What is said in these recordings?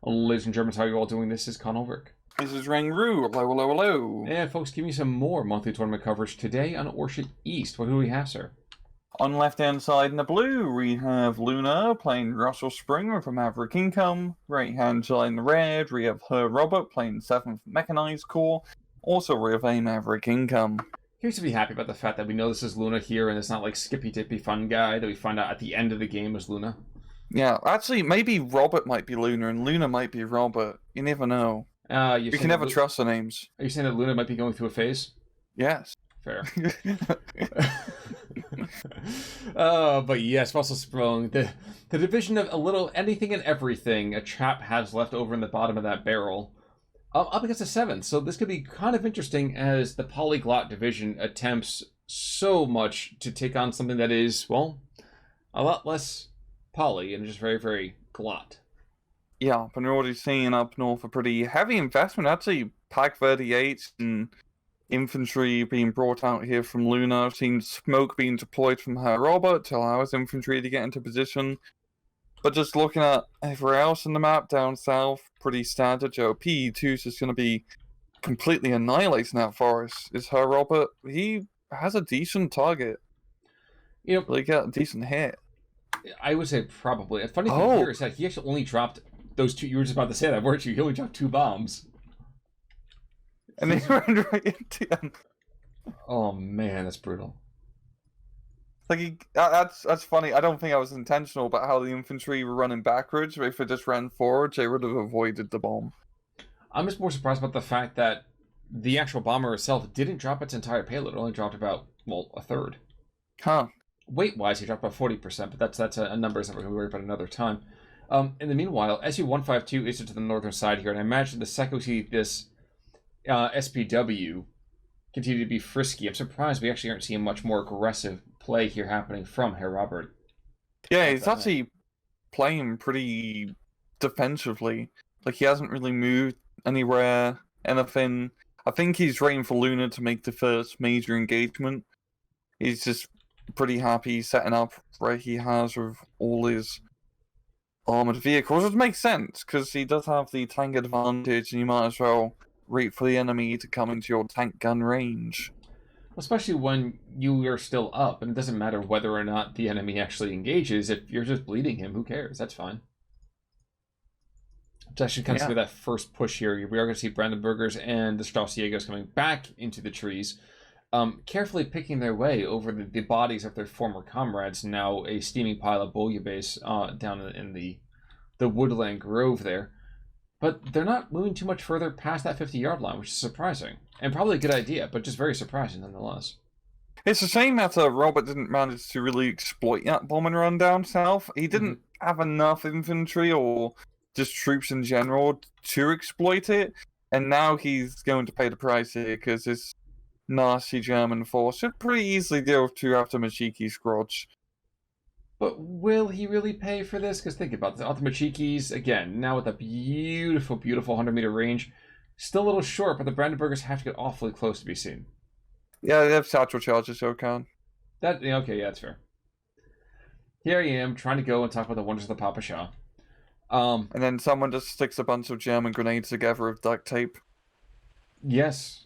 Ladies and Germans, how are you all doing? This is Conolvik. This is Rangru. Hello, hello, hello. And folks, give me some more monthly tournament coverage today on Orsha East. What do we have, sir? On left-hand side in the blue, we have Luna playing Rosselsprung with a Maverick income. Right-hand side in the red, we have HerrRobert playing 7th Mechanized Core, also with a Maverick income. Here's to be happy about the fact that we know this is Luna here, and it's not like Skippy Dippy Fun Guy that we find out at the end of the game is Luna. Yeah, actually, maybe Robert might be Luna and Luna might be Robert. You never know. You can never trust the names. Are you saying that Luna might be going through a phase? Yes. Fair. But yes, Rosselsprung, the division of a little anything and everything a chap has left over in the bottom of that barrel. Up against the 7th, so this could be kind of interesting as the Polyglot division attempts so much to take on something that is, well, a lot less poly and just very, very glot. Yeah, but we're already seeing up north a pretty heavy investment. Actually, Pack 38 and infantry being brought out here from Luna. I've seen smoke being deployed from HerrRobert to allow his infantry to get into position. But just looking at everywhere else in the map down south, pretty standard. PE2 is just going to be completely annihilating that forest. Is HerrRobert? He has a decent target. You know, really got a decent hit. I would say probably. A funny thing here is that he actually only dropped those two. You were just about to say that, weren't you? He only dropped 2 bombs. And they ran right into him. Oh man, that's brutal. Like that's funny. I don't think that was intentional, but how the infantry were running backwards. If they just ran forward, they would have avoided the bomb. I'm just more surprised about the fact that the actual bomber itself didn't drop its entire payload. It only dropped about, well, a third. Huh. Weight-wise, he dropped about 40%, but that's a number that we can worry about another time. In the meanwhile, SU-152 is to the northern side here, and I imagine the second we see this SPW continue to be frisky, I'm surprised we actually aren't seeing much more aggressive play here happening from HerrRobert. Yeah, he's actually playing pretty defensively. Like, he hasn't really moved anywhere, anything. I think he's waiting for Luna to make the first major engagement. He's just pretty happy setting up where he has with all his armored vehicles, which makes sense, because he does have the tank advantage, and you might as well wait for the enemy to come into your tank gun range. Especially when you are still up, and it doesn't matter whether or not the enemy actually engages. If you're just bleeding him, who cares? That's fine. So I should consider that first push here. We are going to see Brandenburgers and the Strauss-Jägers coming back into the trees, carefully picking their way over the bodies of their former comrades, now a steaming pile of bouillabaisse down in the woodland grove there. But they're not moving too much further past that 50-yard line, which is surprising. And probably a good idea, but just very surprising nonetheless. It's a shame that Robert didn't manage to really exploit that bombing run down south. He didn't have enough infantry or just troops in general to exploit it. And now he's going to pay the price here because this nasty German force should pretty easily deal with 2 after Machiki's grudge. But will he really pay for this? Because think about this. Machikis, again, now with a beautiful, beautiful 100-meter range. Still a little short, but the Brandenburgers have to get awfully close to be seen. Yeah, they have satchel charges, so can. Okay, yeah, that's fair. Here I am, trying to go and talk about the wonders of the Papa Shah. And then someone just sticks a bunch of German grenades together with duct tape. Yes.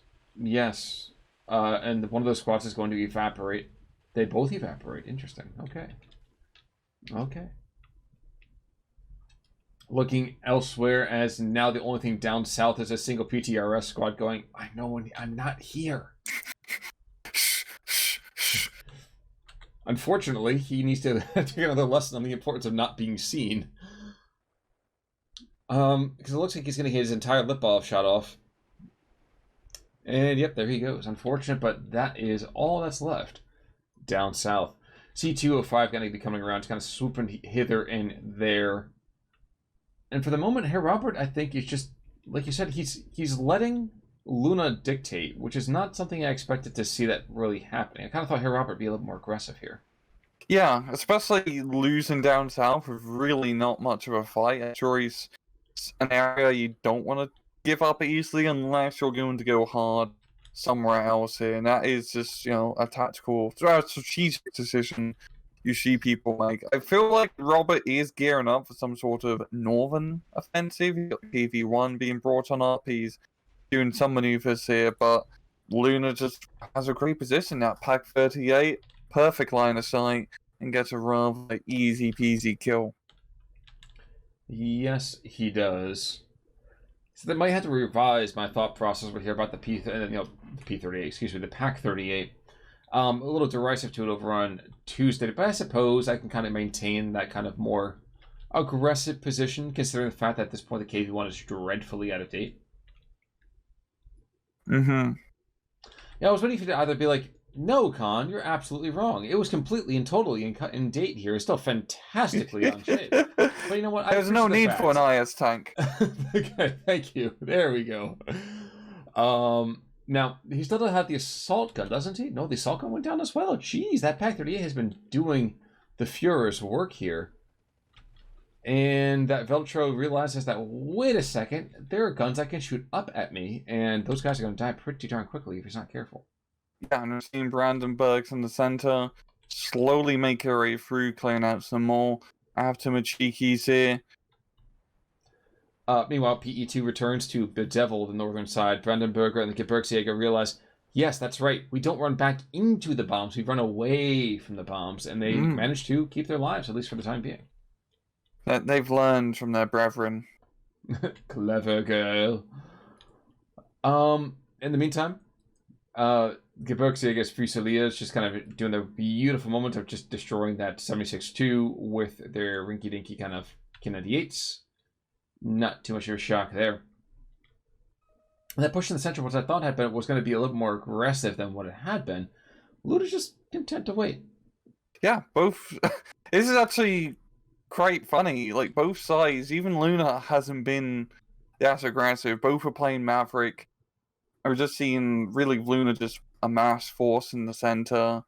And one of those squads is going to evaporate. They both evaporate. Interesting. Okay. Looking elsewhere, as now the only thing down south is a single PTRS squad going, I know I'm not here. Unfortunately, he needs to take another lesson on the importance of not being seen. Because it looks like he's going to get his entire lip valve shot off. And yep, there he goes. Unfortunate, but that is all that's left down south. C205 going to be coming around, kind of swooping hither and there. And for the moment, HerrRobert, I think, is just, like you said, he's letting Luna dictate, which is not something I expected to see that really happening. I kind of thought HerrRobert would be a little more aggressive here. Yeah, especially losing down south with really not much of a fight. I'm sure he's an area you don't want to give up easily unless you're going to go hard somewhere else here. And that is just, a tactical, strategic decision you see people like. I feel like Robert is gearing up for some sort of northern offensive. He's got PV1 being brought on up. He's doing some maneuvers here, but Luna just has a great position at Pack 38, perfect line of sight, and gets a rather easy peasy kill. Yes, he does. So they might have to revise my thought process over here about the P38, excuse me, the Pack 38. A little derisive to it over on Tuesday, but I suppose I can kind of maintain that kind of more aggressive position, considering the fact that at this point the KV1 is dreadfully out of date. Mm-hmm. Yeah, I was waiting for you to either be like, no, Khan, you're absolutely wrong. It was completely and totally in date here. It's still fantastically on shape. But you know what? There's no need for an IS tank. Okay, thank you. There we go. Now, he still doesn't have the assault gun, doesn't he? No, the assault gun went down as well. Jeez, that Pack 38 has been doing the Führer's work here. And that Veltro realizes that, wait a second, there are guns that can shoot up at me, and those guys are going to die pretty darn quickly if he's not careful. Yeah, and we've seen Brandenburgs in the center slowly make their way through, clearing out some more after Machikis here. Meanwhile, PE2 returns to bedevil the northern side. Brandenburger and the Gebirgsjäger realize, yes, that's right, we don't run back into the bombs, we run away from the bombs, and they manage to keep their lives, at least for the time being. That they've learned from their brethren. Clever girl. In the meantime, Gebirgsjäger's Fusiliers just kind of doing the beautiful moment of just destroying that 76-2 with their rinky-dinky kind of K98s. Not too much of a shock there. And that push in the center, what I thought was going to be a little more aggressive than what it had been. Luda's just content to wait. Yeah, both. This is actually quite funny. Like, both sides, even Luna hasn't been that aggressive. Both are playing Maverick. I was just seeing really Luna just amass force in the center,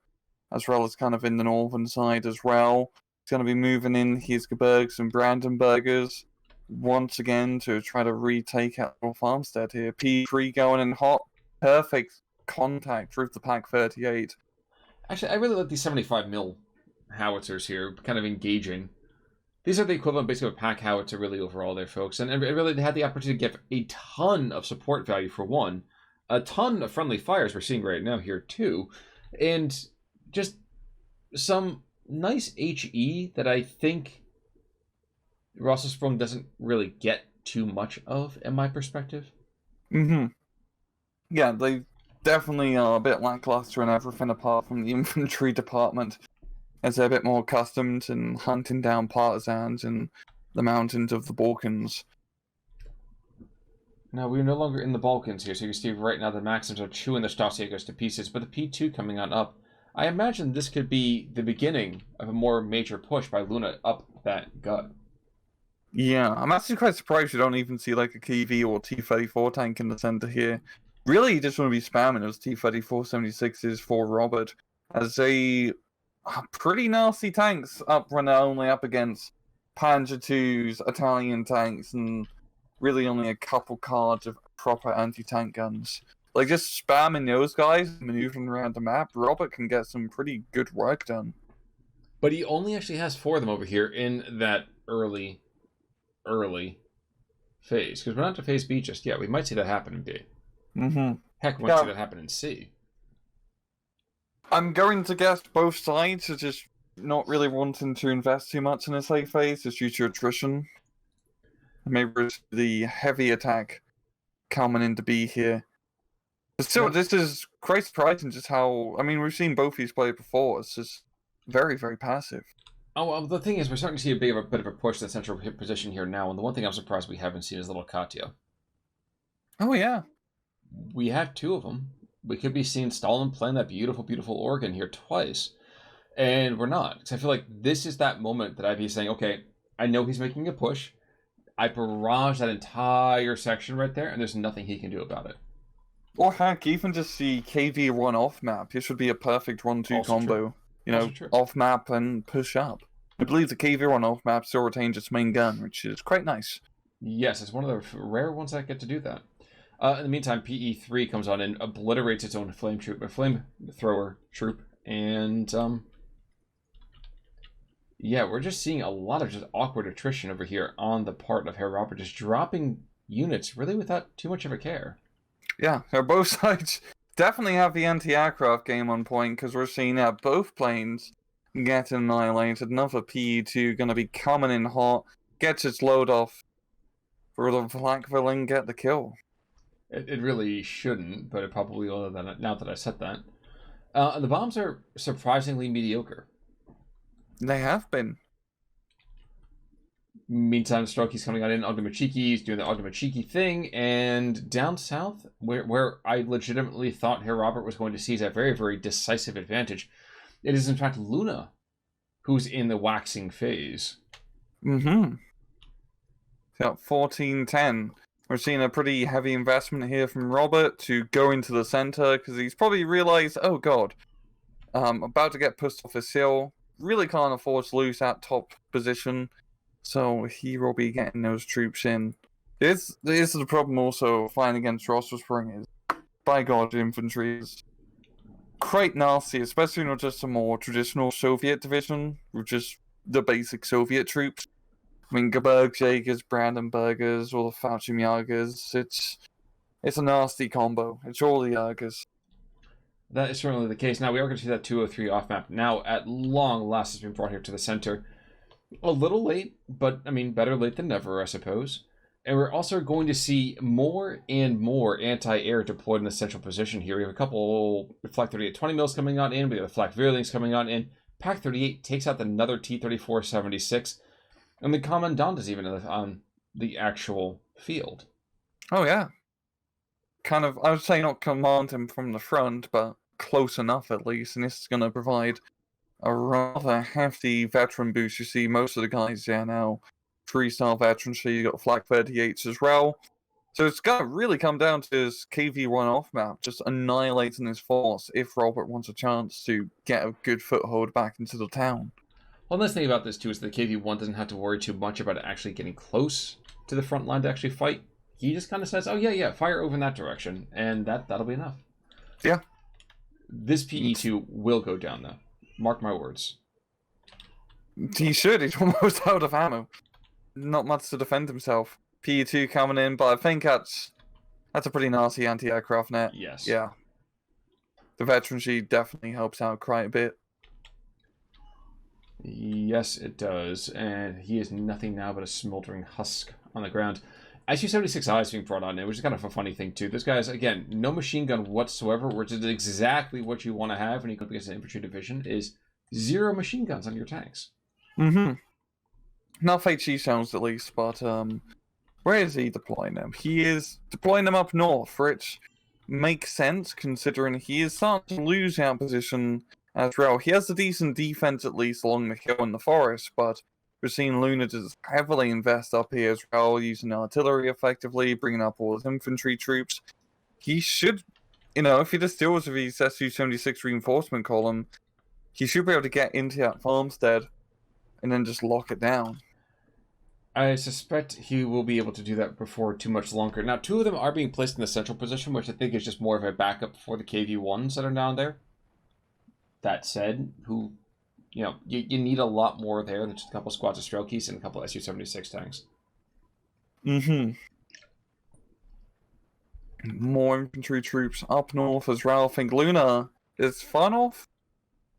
as well as kind of in the northern side as well. He's going to be moving in his Gebirgs and Brandenburgers once again to try to retake out Farmstead here. P3 going in hot. Perfect contact with the Pack 38. Actually, I really like these 75mm howitzers here, kind of engaging. These are the equivalent basically of a Pack howitzer really overall there, folks. And really they had the opportunity to give a ton of support value for one. A ton of friendly fires we're seeing right now here too. And just some nice HE that I think Rosselsprung doesn't really get too much of, in my perspective. Mm-hmm. Yeah, they definitely are a bit lackluster in everything apart from the infantry department, as they're a bit more accustomed in hunting down partisans in the mountains of the Balkans. Now, we're no longer in the Balkans here, so you can see right now the Maxims are chewing the Stasiegos to pieces, but the P2 coming on up, I imagine this could be the beginning of a more major push by Luna up that gut. Yeah, I'm actually quite surprised you don't even see like a KV or T-34 tank in the center here. Really, you just want to be spamming those T-34-76s for Robert, as they are pretty nasty tanks up when they're only up against Panzer IIs, Italian tanks, and really only a couple cards of proper anti-tank guns. Like, just spamming those guys, maneuvering around the map, Robert can get some pretty good work done. But he only actually has 4 of them over here in that early phase, because we're not to phase B just yet. We might see that happen in B. Mm-hmm. Heck, we might see that happen in C. I'm going to guess both sides are just not really wanting to invest too much in this A phase just due to attrition. Maybe it's the heavy attack coming into B here. But still, this is quite surprising just how... I mean, we've seen both these play before. It's just very, very passive. Oh, well, the thing is, we're starting to see a bit of a push to the central position here now, and the one thing I'm surprised we haven't seen is little Katya. Oh, yeah. We have 2 of them. We could be seeing Stalin playing that beautiful, beautiful organ here twice, and we're not. Because I feel like this is that moment that I'd be saying, okay, I know he's making a push. I barrage that entire section right there, and there's nothing he can do about it. Or heck, even just the KV run off map. This would be a perfect 1-2 combo. True. You know, off map and push up. I believe the KV run off map still retains its main gun, which is quite nice. Yes, it's one of the rare ones that get to do that. In the meantime, PE3 comes on and obliterates its own flamethrower troop, and Yeah, we're just seeing a lot of just awkward attrition over here on the part of HerrRobert, just dropping units really without too much of a care. Yeah, both sides definitely have the anti-aircraft game on point because we're seeing that both planes get annihilated. Another PE2 going to be coming in hot, gets its load off for the Black Villain, get the kill. It really shouldn't, but it probably will now that I said that. The bombs are surprisingly mediocre. They have been. Meantime, Strokey's coming on in. Ogdemachiki's doing the Ogdemachiki thing. And down south, where I legitimately thought HerrRobert was going to seize a very, very decisive advantage, it is in fact Luna who's in the waxing phase. Mm-hmm. Got 14-10. We're seeing a pretty heavy investment here from Robert to go into the center because he's probably realized, oh god, about to get pushed off his hill. Really can't afford to lose that top position. So he will be getting those troops in. This is the problem also fighting against Rosselsprung is, by god, infantry is quite nasty, especially not just a more traditional Soviet division, with just the basic Soviet troops. I mean, Gebirgsjägers, Brandenburgers, or the Fallschirmjägers, it's a nasty combo. It's all the Jägers. That is certainly the case. Now, we are going to see that 203 off map. Now, at long last, has been brought here to the center. A little late, but, I mean, better late than never, I suppose. And we're also going to see more and more anti-air deployed in the central position here. We have a couple Flak 38 20 mils coming on in. We have the Flak Virlings coming on in. Pak 38 takes out another T-34 76. And the Commandant is even on the actual field. Oh, yeah. Kind of, I would say not command him from the front, but close enough at least. And this is going to provide a rather hefty veteran boost. You see most of the guys there now, 3-star veterans, so you got Flak 38s as well. So it's going to really come down to his KV1 off map, just annihilating his force if Robert wants a chance to get a good foothold back into the town. One nice thing about this too is the KV1 doesn't have to worry too much about actually getting close to the front line to actually fight. He just kind of says, oh yeah, fire over in that direction, and that'll be enough. Yeah. This PE2 will go down though. Mark my words. He should. He's almost out of ammo. Not much to defend himself. PE2 coming in, but I think that's a pretty nasty anti-aircraft net. Yes. Yeah. The veterancy definitely helps out quite a bit. Yes, it does. And he is nothing now but a smoldering husk on the ground. SU-76I is being brought on in, which is kind of a funny thing too. This guy's, again, no machine gun whatsoever, which is exactly what you want to have when you go against an infantry division, is 0 machine guns on your tanks. Mm-hmm. Not HE sounds at least, but where is he deploying them? He is deploying them up north, which makes sense considering he is starting to lose that position as well. He has a decent defense at least along the hill in the forest, but we're seeing Luna just heavily invest up here as well, using artillery effectively, bringing up all his infantry troops. He should, if he just deals with his Su-76 reinforcement column, he should be able to get into that farmstead and then just lock it down. I suspect he will be able to do that before too much longer. Now, 2 of them are being placed in the central position, which I think is just more of a backup for the KV-1s that are down there. That said, you need a lot more there than just a couple squads of Strelkies and a couple Su-76 tanks. Mm-hmm. More infantry troops up north as well. I think Luna is far north?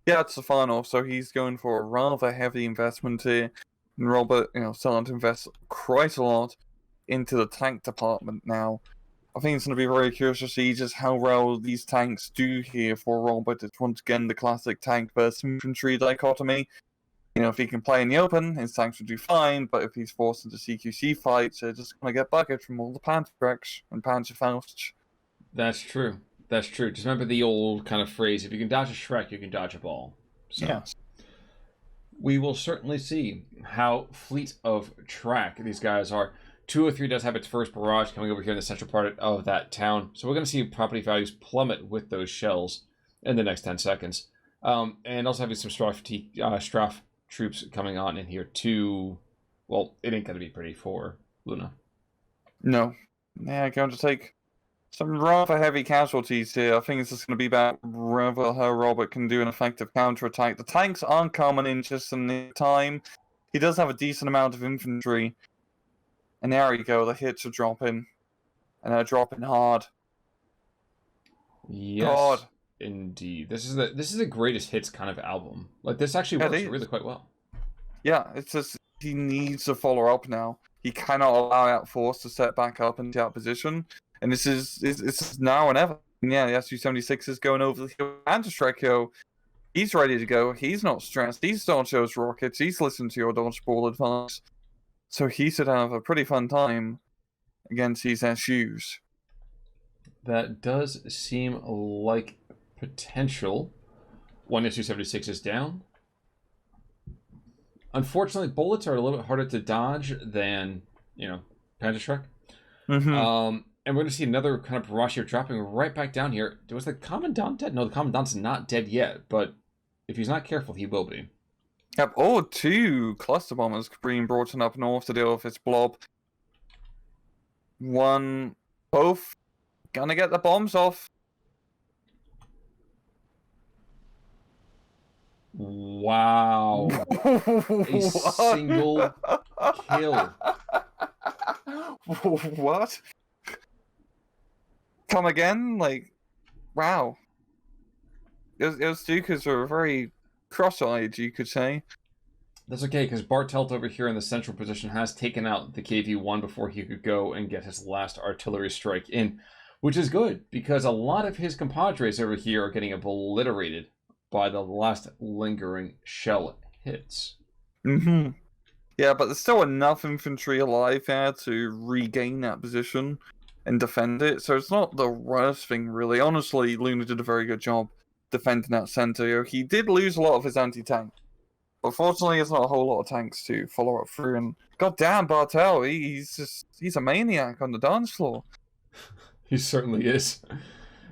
Yeah, it's the far north, so he's going for a rather heavy investment here. And Robert, starting to invest quite a lot into the tank department now. I think it's going to be very curious to see just how well these tanks do here for Robert. It's once again the classic tank versus infantry dichotomy. If he can play in the open, his tanks will do fine, but if he's forced into CQC fights, they're just going to get bucket from all the Panzerwrecks and Panzerfausts. That's true. That's true. Just remember the old kind of phrase, if you can dodge a Shrek, you can dodge a ball. So. Yes. We will certainly see how fleet of track these guys are. 203 does have its first barrage coming over here in the central part of that town. So we're going to see property values plummet with those shells in the next 10 seconds. And also having some Straff troops coming on in here too. Well, it ain't going to be pretty for Luna. No. Yeah, going to take Some rather heavy casualties here. I think it's just going to be about whether HerrRobert can do an effective counterattack. The tanks aren't coming in just in the time. He does have a decent amount of infantry. And there we go, the hits are dropping. And they're dropping hard. Yes, God. indeed. This is the greatest hits kind of album. Like, this actually works really quite well. Yeah, it's just he needs to follow up now. He cannot allow that force to set back up into that position. And this is now and ever. And yeah, the SU-76 is going over the hill. Anti-Strecchio, he's ready to go. He's not stressed. He's dodged those rockets. He's listened to your dodgeball advice. So he should have a pretty fun time against these SUs. That does seem like potential. One SU-76 is down. Unfortunately, bullets are a little bit harder to dodge than, Panzerschreck. Mm-hmm. And we're going to see another kind of barrage here dropping right back down here. Was the Commandant dead? No, the Commandant's not dead yet, but if he's not careful, he will be. Yep, two cluster bombers being brought in up north to deal with this blob. Both gonna get the bombs off. Wow. A single kill. What? Come again? Like, wow. Those Stukas are very cross-eyed, you could say. That's okay, because Bartelt over here in the central position has taken out the KV-1 before he could go and get his last artillery strike in, which is good, because a lot of his compadres over here are getting obliterated by the last lingering shell hits. Mm-hmm. Yeah, but there's still enough infantry alive there to regain that position and defend it, so it's not the worst thing, really. Honestly, Luna did a very good job defending that center. He did lose a lot of his anti-tank. But fortunately, there's not a whole lot of tanks to follow up through. And goddamn, Bartel, he's a maniac on the dance floor. He certainly is.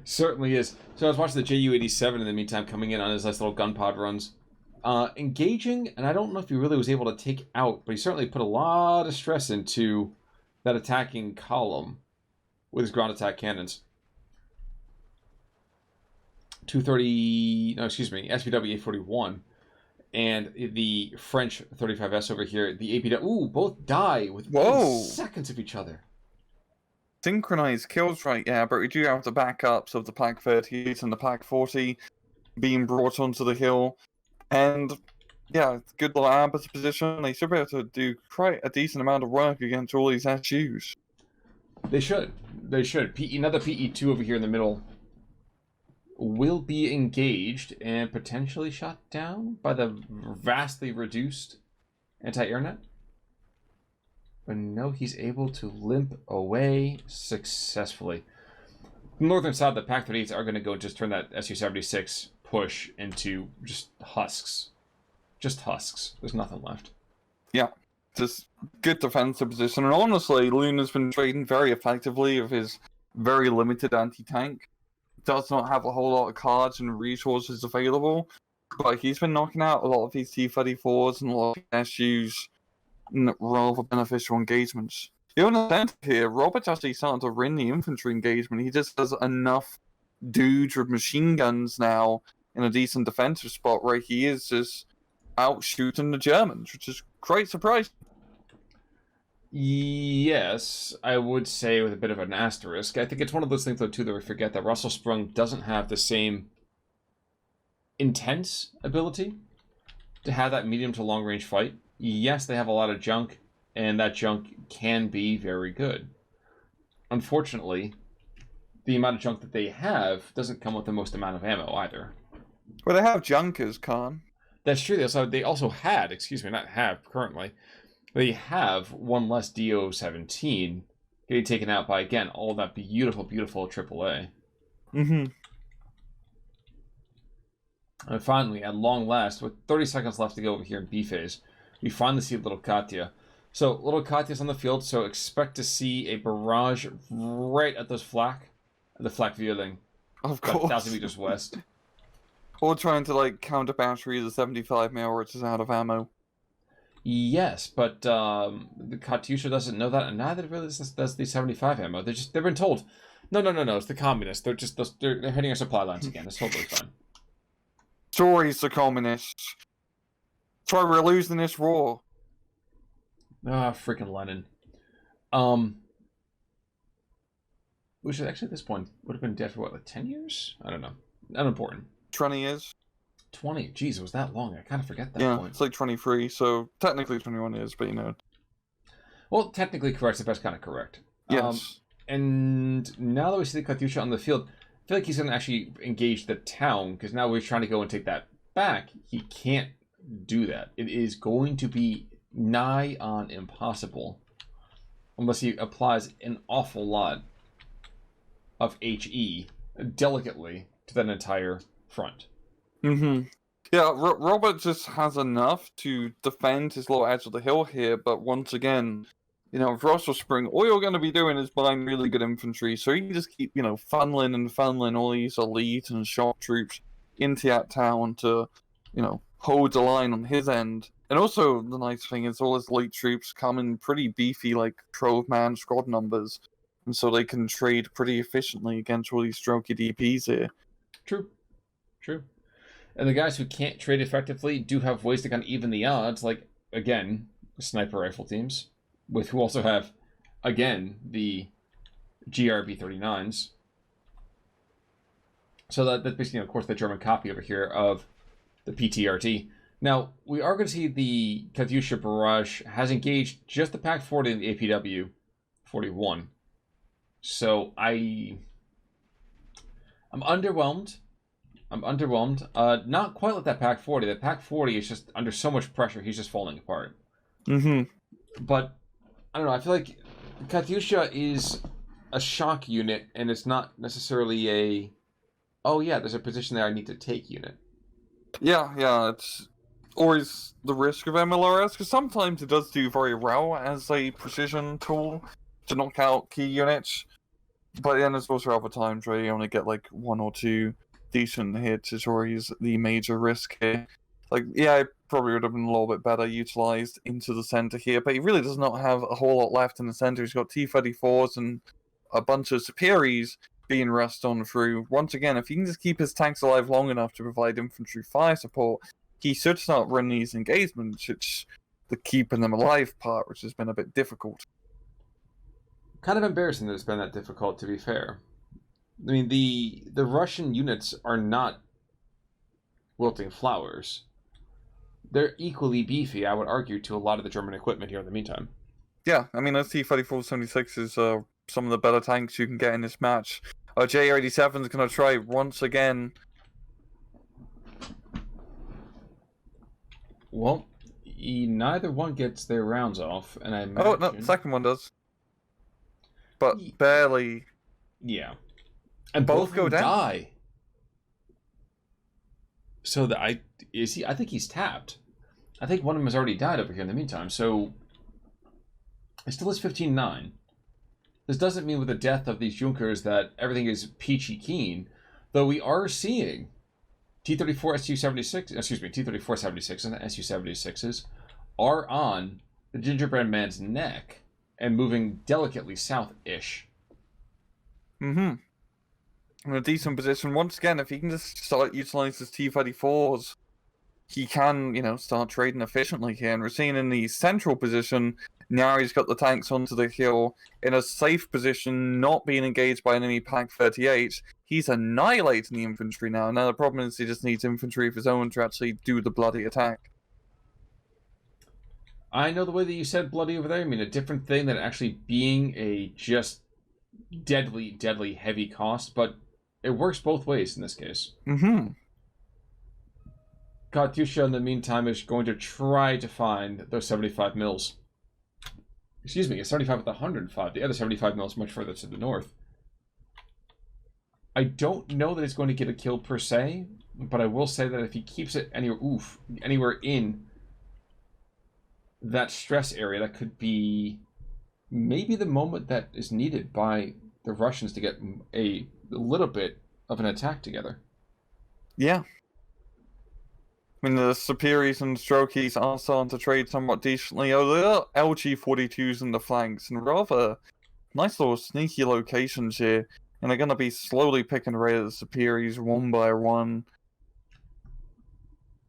Certainly is. So I was watching the Ju-87 in the meantime, coming in on his nice little gun pod runs. Engaging, and I don't know if he really was able to take out, but he certainly put a lot of stress into that attacking column with his ground attack cannons. SPW-841. And the French 35S over here, the APW, both die within seconds of each other. Synchronized kills right, yeah, but we do have the backups of the Pack 38 and the Pack 40 being brought onto the hill. And, yeah, good little ambushed position. They should be able to do quite a decent amount of work against all these SUs. They should. They should. Another PE2 over here in the middle will be engaged and potentially shot down by the vastly reduced anti-air net. But no, he's able to limp away successfully. The northern side, the Pack 38s are going to go and just turn that Su-76 push into just husks. Just husks. There's nothing left. Yeah, just good defensive position. And honestly, Luna's been trading very effectively with his very limited anti-tank. Does not have a whole lot of cards and resources available, but he's been knocking out a lot of these T-34s and a lot of SUs in rather beneficial engagements. The only sense here, Robert's actually starting to win the infantry engagement. He just has enough dudes with machine guns now in a decent defensive spot where he is just out shooting the Germans, which is quite surprising. Yes, I would say with a bit of an asterisk. I think it's one of those things, though, too, that we forget that Rosselsprung doesn't have the same intense ability to have that medium to long range fight. Yes, they have a lot of junk, and that junk can be very good. Unfortunately, the amount of junk that they have doesn't come with the most amount of ammo either. Well, they have junkers, Khan. That's true. They also had, not have currently, they have one less DO-17 getting taken out by, again, all that beautiful, beautiful AAA. Mm-hmm. And finally, at long last, with 30 seconds left to go over here in B phase, we finally see Little Katya. So, Little Katya's on the field, so expect to see a barrage right at those flak, the flak Vierling. Of course. 1,000 meters west. Or trying to, counter battery the 75 mil, which is out of ammo. Yes, but the Katyusha doesn't know that, and neither really does the 75 ammo. They've been told, No. It's the communists. They're hitting our supply lines again. It's totally fine. Stories the communists. That's why we're losing this war. Ah, freaking Lenin. Which actually at this point would have been dead for what, like 10 years? I don't know. Unimportant. 20 years. 20. Jeez, it was that long. I kind of forget that point. It's like 23, so technically 21 years, but you know. Well, technically correct, the best kind of correct. Yes. And now that we see the Katyusha on the field, I feel like he's going to actually engage the town, because now we're trying to go and take that back. He can't do that. It is going to be nigh on impossible unless he applies an awful lot of HE delicately to that entire front. Mm-hmm. Yeah, Robert just has enough to defend his lower edge of the hill here, but once again, you know, with Rosselsprung, all you're going to be doing is buying really good infantry, so you can just keep, you know, funneling all these elite and shock troops into that town to, you know, hold the line on his end. And also, the nice thing is all his elite troops come in pretty beefy, like, 12-man squad numbers, and so they can trade pretty efficiently against all these strokey DPs here. True. And the guys who can't trade effectively do have ways to kind of even the odds, like, again, sniper rifle teams, with who also have, again, the GRB-39s. So that's basically, of course, the German copy over here of the PTRT. Now, we are going to see the Katyusha barrage has engaged just the PaK-40 and the APW-41. So I'm underwhelmed. Not quite like that PaK-40. The PaK-40 is just under so much pressure, he's just falling apart. Mm-hmm. But, I don't know, I feel like Katyusha is a shock unit, and it's not necessarily a, oh yeah, there's a position there I need to take unit. Yeah, it's always the risk of MLRS, because sometimes it does do very well as a precision tool to knock out key units, but then there's also other times where you only get like one or two decent hits, is always the major risk here. Like, yeah, it probably would have been a little bit better utilized into the center here, but he really does not have a whole lot left in the center. He's got T-34s and a bunch of Superiors being rushed on through. Once again, if he can just keep his tanks alive long enough to provide infantry fire support, he should start running these engagements. It's the keeping them alive part, which has been a bit difficult. Kind of embarrassing that it's been that difficult, to be fair. I mean, the Russian units are not wilting flowers. They're equally beefy, I would argue, to a lot of the German equipment here in the meantime. Yeah, I mean, those T-34-76 is some of the better tanks you can get in this match. J-87 is going to try once again. Well, neither one gets their rounds off, and I imagine... Oh, no, the second one does. But barely. Yeah. And both go down. Die. So I think he's tapped. I think one of them has already died over here in the meantime, so it still is 15-9. This doesn't mean with the death of these Junkers that everything is peachy keen, though we are seeing T-34 Su-76, excuse me, T-34-76 and the Su-76s are on the gingerbread man's neck and moving delicately south-ish. Mm-hmm. In a decent position. Once again, if he can just start utilizing his T-34s, he can, you know, start trading efficiently here. And we're seeing in the central position, now he's got the tanks onto the hill in a safe position, not being engaged by enemy PaK-38. He's annihilating the infantry now. Now the problem is he just needs infantry of his own to actually do the bloody attack. I know the way that you said bloody over there, I mean a different thing than actually being a just deadly, deadly heavy cost, but it works both ways in this case. Mm-hmm. Katyusha, in the meantime, is going to try to find those 75 mils. Excuse me, a 75 with 105. The other 75 mils much further to the north. I don't know that it's going to get a kill per se, but I will say that if he keeps it anywhere in that stress area, that could be maybe the moment that is needed by the Russians to get a little bit of an attack together. Yeah. I mean, the Superiors and Strokies are starting to trade somewhat decently. Oh, there are LG-42s in the flanks, and rather nice little sneaky locations here. And they're going to be slowly picking away at the superiors one by one.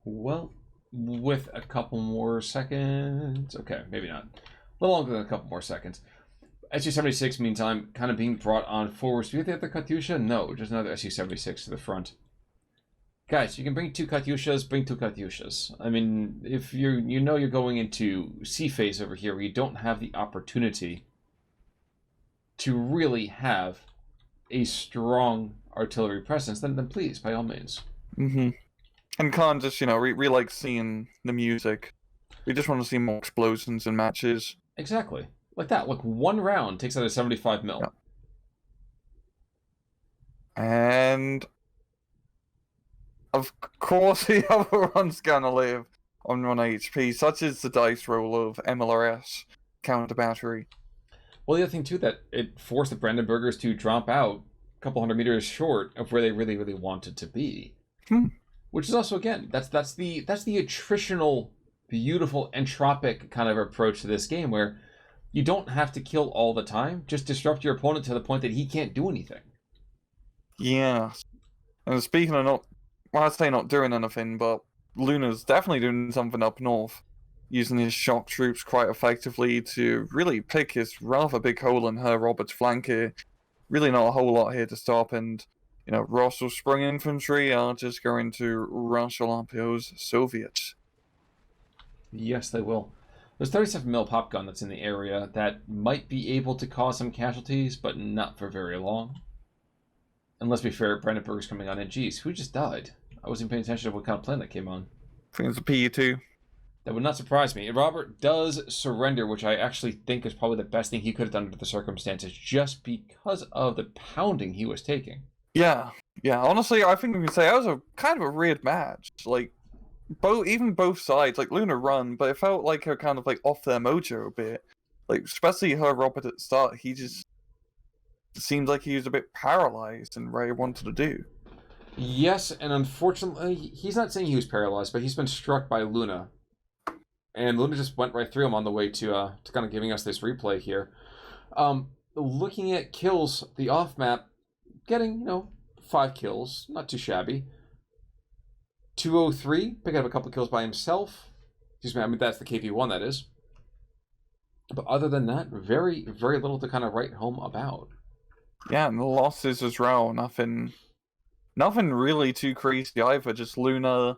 Well, with a couple more seconds. Okay, maybe not. A little longer than a couple more seconds. SU-76, meantime, kind of being brought on forward. Do you think they have the Katyusha? No, just another SU-76 to the front. Guys, you can bring 2 Katyushas, bring 2 Katyushas. I mean, if you're going into C phase over here where you don't have the opportunity to really have a strong artillery presence, then please, by all means. Mm-hmm. And can't just, we like seeing the music. We just want to see more explosions in matches. Exactly. Like that. Look, 1 round takes out a 75 mil. Yeah. And of course the other one's gonna live on 1 HP. Such is the dice roll of MLRS counter battery. Well, the other thing too, that it forced the Brandenburgers to drop out a couple hundred meters short of where they really, really wanted to be. Which is also, again, that's the attritional, beautiful, entropic kind of approach to this game, where you don't have to kill all the time. Just disrupt your opponent to the point that he can't do anything. Yeah. And speaking of I say not doing anything, but Luna's definitely doing something up north, using his shock troops quite effectively to really pick his rather big hole in HerrRobert's flank here. Really not a whole lot here to stop, and Rosselsprung infantry are just going to rush Olympio's Soviets. Yes, they will. There's 37 mil pop gun that's in the area that might be able to cause some casualties, but not for very long. And let's be fair, Brandenburg's coming on in. Geez, who just died? I wasn't paying attention to what kind of plane that came on. I think it's a PU-2. That would not surprise me. Robert does surrender, which I actually think is probably the best thing he could have done under the circumstances, just because of the pounding he was taking. Yeah. Honestly, I think we can say that was a kind of a weird match. Like, both sides, like Luna run, but it felt like her kind of like off their mojo a bit. Like, especially HerrRobert at the start, he just seemed like he was a bit paralyzed in what he wanted to do. Yes, and unfortunately, he's not saying he was paralyzed, but he's been struck by Luna. And Luna just went right through him on the way to kind of giving us this replay here. Looking at kills, the off-map, getting, 5 kills, not too shabby. 203, picking up a couple kills by himself. Excuse me, I mean, that's the KV-1, that is. But other than that, very, very little to kind of write home about. Yeah, and the losses as well, nothing really too crazy either. Just Luna,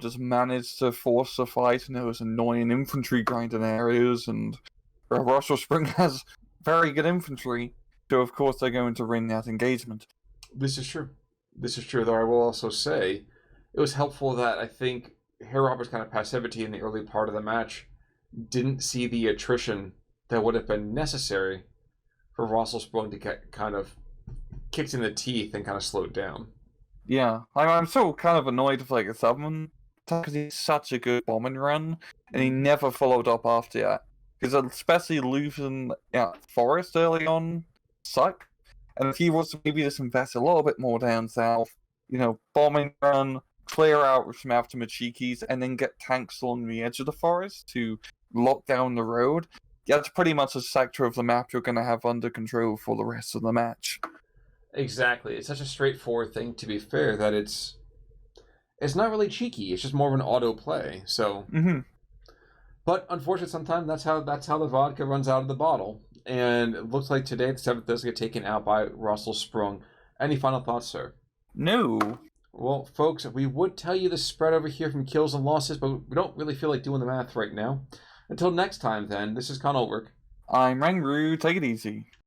just managed to force a fight in those annoying infantry grinding areas, and Rosselsprung has very good infantry, so of course they're going to win that engagement. This is true, though I will also say it was helpful that I think HerrRobert's kind of passivity in the early part of the match didn't see the attrition that would have been necessary for Rosselsprung to get kind of kicked in the teeth and kind of slowed down. Yeah, I'm still kind of annoyed with a 7 because he's such a good bombing run, and he never followed up after that. Because especially losing Forest early on sucked, and if he was to maybe just invest a little bit more down south, bombing run, clear out with some Aftermachikis, and then get tanks along the edge of the forest to lock down the road, that's pretty much a sector of the map you're going to have under control for the rest of the match. Exactly. It's such a straightforward thing, to be fair, that it's not really cheeky. It's just more of an auto play. So, But unfortunately, sometimes that's how the vodka runs out of the bottle. And it looks like today the 7th does get taken out by Rosselsprung. Any final thoughts, sir? No. Well, folks, we would tell you the spread over here from kills and losses, but we don't really feel like doing the math right now. Until next time, then, this is Conolwork. I'm Rangru. Take it easy.